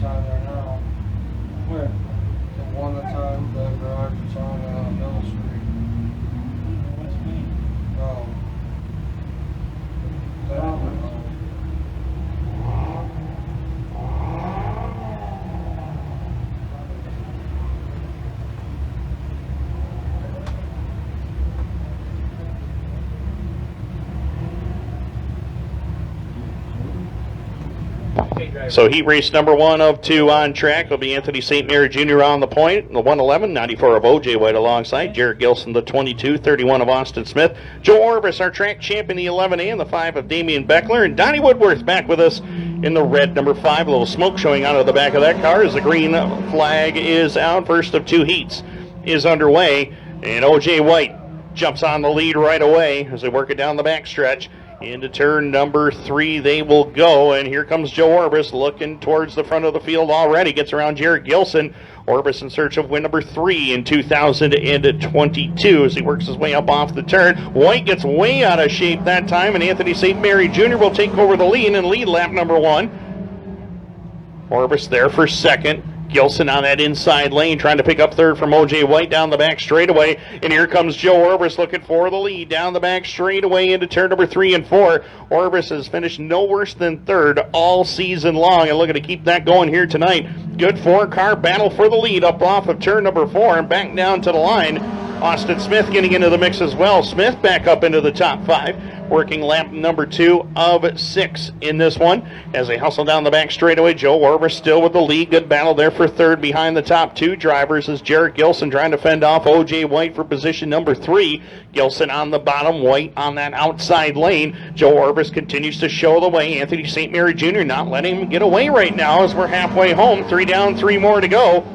on there now. Where? The one that's on the garage that's on Middle Street. West Main. No. That one. So heat race number 1 of 2 on track will be Anthony St. Mary Jr. on the point, the 111, 94 of O.J. White alongside, Jared Gilson, the 22, 31 of Austin Smith, Joe Orvis, our track champion, the 11A, and the 5 of Damian Beckler, and Donnie Woodworth back with us in the red number 5. A little smoke showing out of the back of that car as the green flag is out. First of 2 heats is underway, and O.J. White jumps on the lead right away as they work it down the backstretch. Into turn number 3 they will go, and here comes Joe Orbis looking towards the front of the field already. Gets around Jared Gilson. Orbis in search of win number 3 in 2022 as he works his way up off the turn. White gets way out of shape that time, and Anthony St. Mary Jr. will take over the lead and lead lap number 1. Orbis there for second. Gilson on that inside lane trying to pick up third from O.J. White down the back straightaway. And here comes Joe Orbis looking for the lead down the back straightaway into turn number 3 and 4. Orbis has finished no worse than third all season long and looking to keep that going here tonight. Good 4-car battle for the lead up off of turn number 4 and back down to the line. Austin Smith getting into the mix as well. Smith back up into the top 5, working lap number 2 of 6 in this one. As they hustle down the back straightaway, Joe Orbis still with the lead. Good battle there for third behind the top 2 drivers as Jared Gilson trying to fend off O.J. White for position number 3. Gilson on the bottom, White on that outside lane. Joe Orbis continues to show the way. Anthony St. Mary Jr. not letting him get away right now as we're halfway home. 3 down, 3 more to go.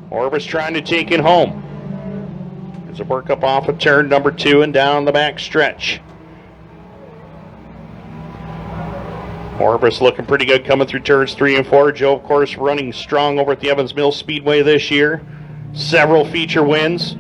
Orbis trying to take it home. As they work up off of turn number 2 and down the back stretch. Orbis looking pretty good coming through turns 3 and 4. Joe, of course, running strong over at the Evans Mills Speedway this year. Several feature wins.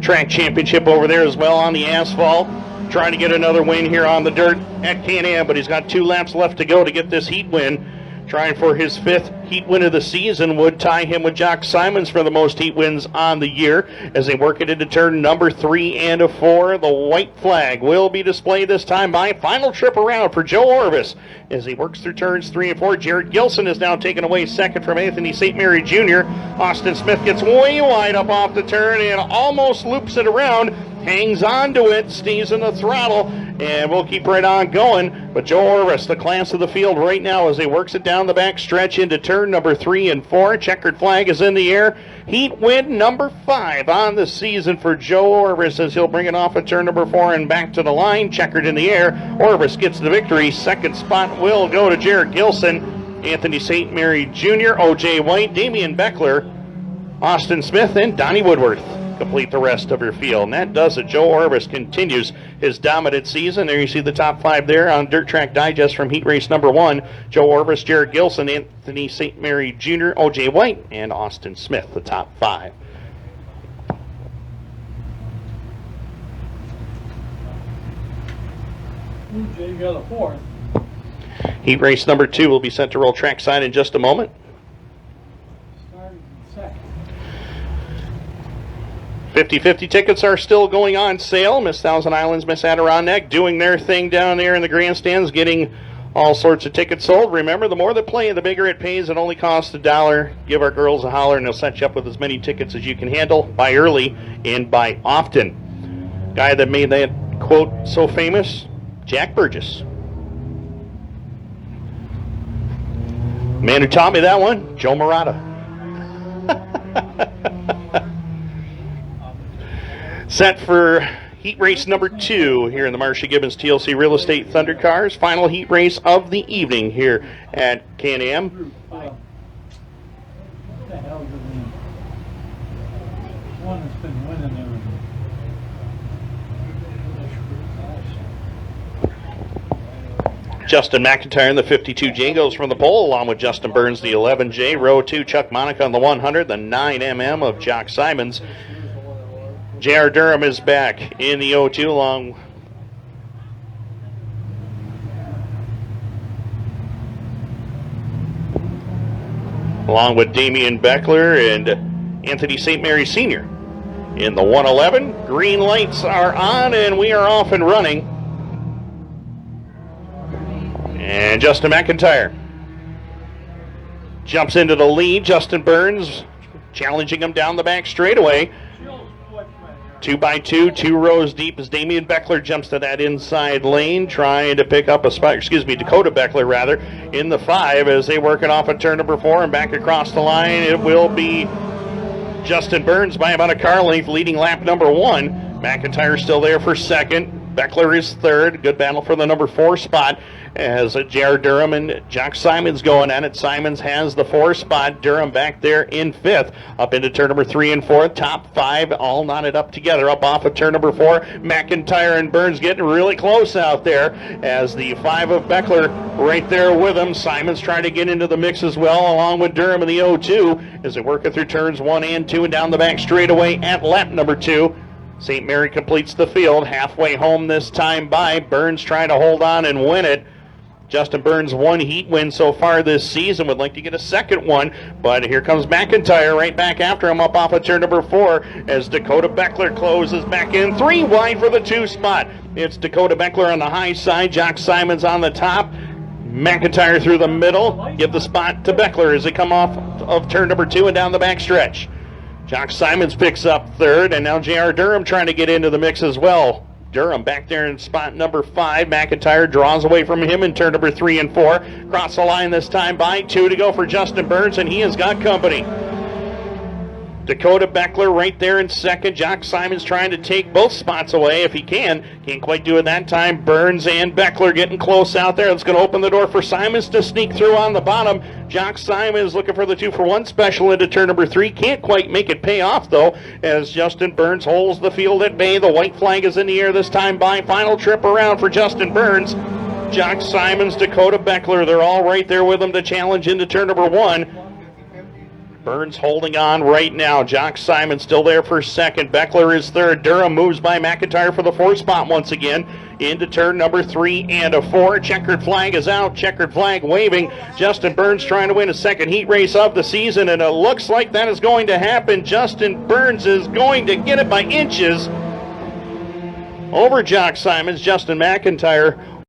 Track championship over there as well on the asphalt. Trying to get another win here on the dirt at Can-Am, but he's got 2 laps left to go to get this heat win. Trying for his 5th heat win of the season would tie him with Jock Simons for the most heat wins on the year. As they work it into turn number 3 and 4, the white flag will be displayed this time by final trip around for Joe Orvis. As he works through turns 3 and 4, Jared Gilson is now taken away second from Anthony St. Mary Jr. Austin Smith gets way wide up off the turn and almost loops it around. Hangs on to it, stays in the throttle, and we'll keep right on going. But Joe Orvis, the class of the field right now as he works it down the back stretch into turn number 3 and 4. Checkered flag is in the air. Heat win number 5 on the season for Joe Orvis as he'll bring it off at turn number 4 and back to the line. Checkered in the air. Orvis gets the victory. Second spot will go to Jared Gilson, Anthony St. Mary Jr., O.J. White, Damian Beckler, Austin Smith, and Donnie Woodworth complete the rest of your field. And that does it. Joe Orvis continues his dominant season. There you see the top 5 there on Dirt Track Digest from heat race number 1. Joe Orvis, Jared Gilson, Anthony St. Mary Jr., O.J. White, and Austin Smith, the top 5. O.J. got a 4th. Heat race number 2 will be sent to roll trackside in just a moment. Started second. 50-50 tickets are still going on sale. Miss Thousand Islands, Miss Adirondack doing their thing down there in the grandstands, getting all sorts of tickets sold. Remember, the more they play, the bigger it pays. It only costs $1. Give our girls a holler, and they'll set you up with as many tickets as you can handle. Buy early and buy often. Guy that made that quote so famous, Jack Burgess. Man who taught me that one, Joe Murata. Set for heat race number 2 here in the Marcia Gibbons TLC Real Estate Thundercars. Final heat race of the evening here at Can-Am. What the hell is it mean? One that's been winning everything. Justin McIntyre in the 52J goes from the pole, along with Justin Burns, the 11J. Row 2, Chuck Monica on the 100, the 9mm of Jock Simons. J.R. Durham is back in the 0-2 along. along with Damian Beckler and Anthony St. Mary Sr. In the 111, green lights are on and we are off and running. And Justin McIntyre jumps into the lead. Justin Burns challenging him down the back straightaway. 2x2, 2 rows deep as Damian Beckler jumps to that inside lane, trying to pick up a spot, Dakota Beckler rather, in the 5 as they work it off at turn number 4 and back across the line. It will be Justin Burns by about a car length leading lap number 1. McIntyre still there for second. Beckler is third. Good battle for the number 4 spot as J.R. Durham and Jock Simons going at it. Simons has the 4 spot. Durham back there in 5th. Up into turn number 3 and 4. Top 5 all knotted up together. Up off of turn number 4. McIntyre and Burns getting really close out there as the 5 of Beckler right there with him. Simons trying to get into the mix as well, along with Durham in the 0-2 as they work it through turns 1 and 2 and down the back straightaway at lap number 2. St. Mary completes the field. Halfway home this time by. Burns trying to hold on and win it. Justin Burns, 1 heat win so far this season. Would like to get a second one, but here comes McIntyre right back after him up off of turn number 4 as Dakota Beckler closes back in. 3 wide for the 2 spot. It's Dakota Beckler on the high side. Jock Simons on the top. McIntyre through the middle. Give the spot to Beckler as they come off of turn number 2 and down the back stretch. Jock Simons picks up 3rd, and now J.R. Durham trying to get into the mix as well. Durham back there in spot number 5. McIntyre draws away from him in turn number 3 and 4. Cross the line this time by. 2 to go for Justin Burns, and he has got company. Dakota Beckler right there in second. Jock Simons trying to take both spots away if he can. Can't quite do it that time. Burns and Beckler getting close out there. That's going to open the door for Simons to sneak through on the bottom. Jock Simons looking for the 2-for-1 special into turn number 3. Can't quite make it pay off, though, as Justin Burns holds the field at bay. The white flag is in the air this time by. Final trip around for Justin Burns. Jock Simons, Dakota Beckler, they're all right there with him to challenge into turn number 1. Burns holding on right now. Jock Simon still there for second. Beckler is third. Durham moves by McIntyre for the 4th spot once again. Into turn number 3 and a 4. Checkered flag is out. Checkered flag waving. Justin Burns trying to win a second heat race of the season, and it looks like that is going to happen. Justin Burns is going to get it by inches over Jock Simons. Justin McIntyre